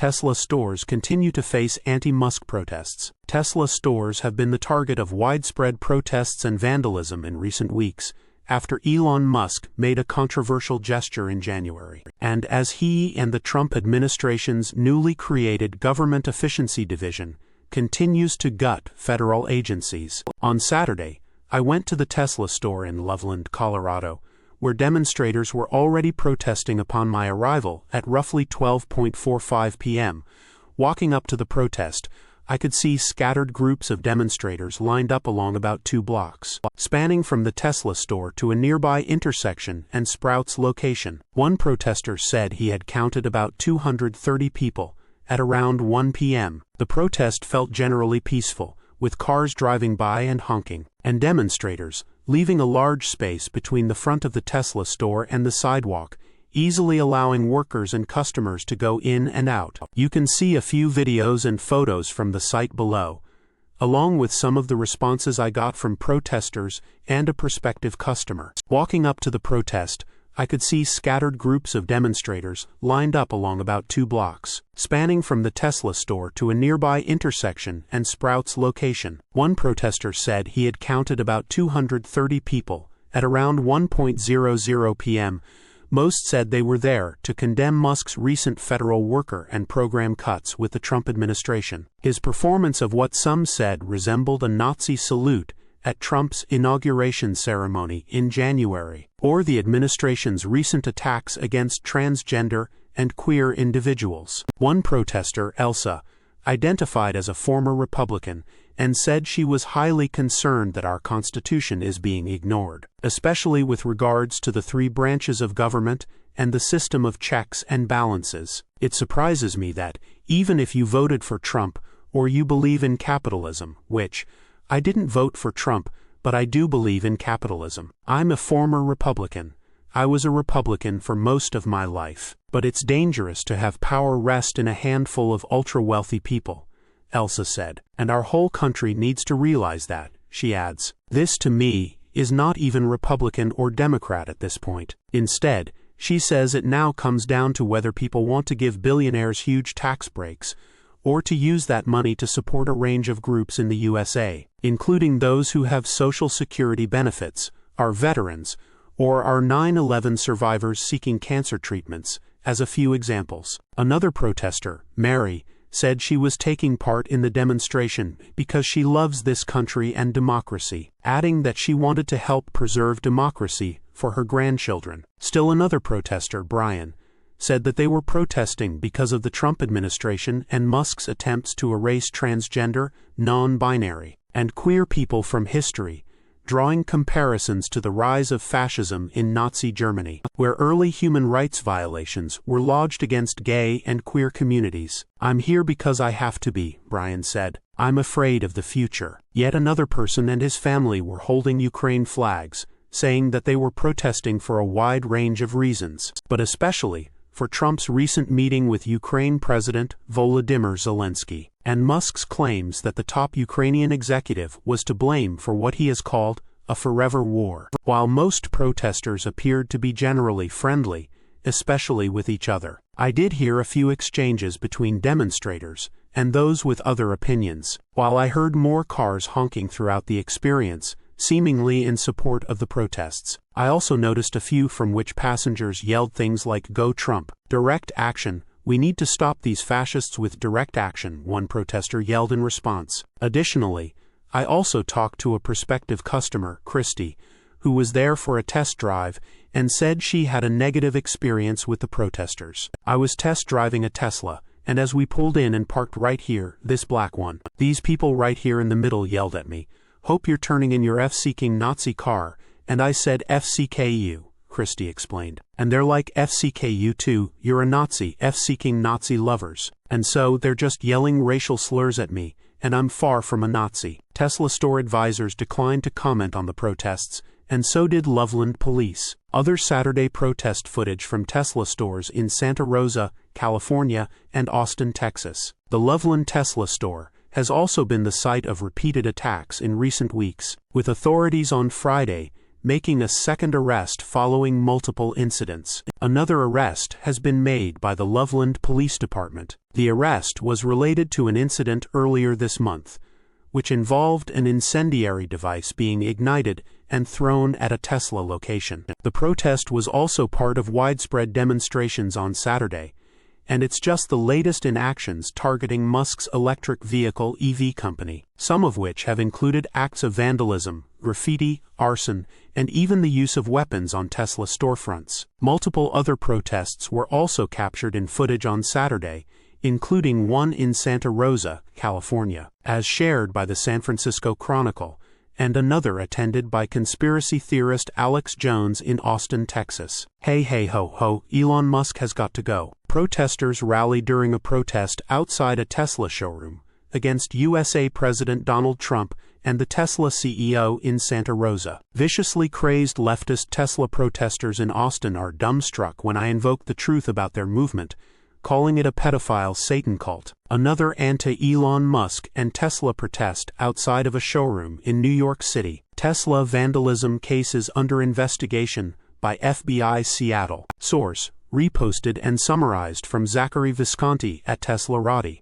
Tesla stores continue to face anti-Musk protests. Tesla stores have been the target of widespread protests and vandalism in recent weeks, after Elon Musk made a controversial gesture in January, and as he and the Trump administration's newly created Government Efficiency Division continues to gut federal agencies. On Saturday, I went to the Tesla store in Loveland, Colorado, where demonstrators were already protesting upon my arrival at roughly 12:45 p.m. Walking up to the protest, I could see scattered groups of demonstrators lined up along about 2 blocks, spanning from the Tesla store to a nearby intersection and Sprouts location. One protester said he had counted about 230 people at around 1 p.m. The protest felt generally peaceful, with cars driving by and honking, and demonstrators leaving a large space between the front of the Tesla store and the sidewalk, easily allowing workers and customers to go in and out. You can see a few videos and photos from the site below, along with some of the responses I got from protesters and a prospective customer. Walking up to the protest, I could see scattered groups of demonstrators lined up along about 2 blocks, spanning from the Tesla store to a nearby intersection and Sprouts location. One protester said he had counted about 230 people at around 1:00 p.m. Most said they were there to condemn Musk's recent federal worker and program cuts with the Trump administration. His performance of what some said resembled a Nazi salute at Trump's inauguration ceremony in January, or the administration's recent attacks against transgender and queer individuals. One protester, Elsa, identified as a former Republican and said she was highly concerned that our Constitution is being ignored, especially with regards to the 3 branches of government and the system of checks and balances. It surprises me that, even if you voted for Trump or you believe in capitalism, which I didn't vote for Trump, but I do believe in capitalism. I'm a former Republican. I was a Republican for most of my life. But it's dangerous to have power rest in a handful of ultra-wealthy people, Elsa said. And our whole country needs to realize that, she adds. This, to me, is not even Republican or Democrat at this point. Instead, she says it now comes down to whether people want to give billionaires huge tax breaks, or to use that money to support a range of groups in the USA, including those who have Social Security benefits, our veterans, or our 9/11 survivors seeking cancer treatments, as a few examples. Another protester, Mary, said she was taking part in the demonstration because she loves this country and democracy, adding that she wanted to help preserve democracy for her grandchildren. Still another protester, Brian, said that they were protesting because of the Trump administration and Musk's attempts to erase transgender, non-binary, and queer people from history, drawing comparisons to the rise of fascism in Nazi Germany, where early human rights violations were lodged against gay and queer communities. I'm here because I have to be, Brian said. I'm afraid of the future. Yet another person and his family were holding Ukraine flags, saying that they were protesting for a wide range of reasons, but especially for Trump's recent meeting with Ukraine President Volodymyr Zelensky, and Musk's claims that the top Ukrainian executive was to blame for what he has called a forever war. While most protesters appeared to be generally friendly, especially with each other, I did hear a few exchanges between demonstrators and those with other opinions. While I heard more cars honking throughout the experience, seemingly in support of the protests, I also noticed a few from which passengers yelled things like "Go Trump," "Direct action," "We need to stop these fascists with direct action," one protester yelled in response. Additionally, I also talked to a prospective customer, Christy, who was there for a test drive and said she had a negative experience with the protesters. I was test driving a Tesla, and as we pulled in and parked right here, this black one, these people right here in the middle yelled at me, "Hope you're turning in your F-seeking Nazi car," and I said FCKU, Christy explained. And they're like, "FCKU too, you're a Nazi, F-seeking Nazi lovers." And so they're just yelling racial slurs at me, and I'm far from a Nazi. Tesla store advisors declined to comment on the protests, and so did Loveland police. Other Saturday protest footage from Tesla stores in Santa Rosa, California, and Austin, Texas. The Loveland Tesla store has also been the site of repeated attacks in recent weeks, with authorities on Friday making a second arrest following multiple incidents. Another arrest has been made by the Loveland Police Department. The arrest was related to an incident earlier this month, which involved an incendiary device being ignited and thrown at a Tesla location. The protest was also part of widespread demonstrations on Saturday, and it's just the latest in actions targeting Musk's electric vehicle EV company, some of which have included acts of vandalism, graffiti, arson, and even the use of weapons on Tesla storefronts. Multiple other protests were also captured in footage on Saturday, including one in Santa Rosa, California, as shared by the San Francisco Chronicle, and another attended by conspiracy theorist Alex Jones in Austin, Texas. Hey ho ho, Elon Musk has got to go. Protesters rallied during a protest outside a Tesla showroom against USA President Donald Trump and the Tesla CEO in Santa Rosa. Viciously crazed leftist Tesla protesters in Austin are dumbstruck when I invoke the truth about their movement, calling it a pedophile Satan cult. Another anti-Elon Musk and Tesla protest outside of a showroom in New York City. Tesla vandalism cases under investigation by FBI Seattle. Source: reposted and summarized from Zachary Visconti at teslarati.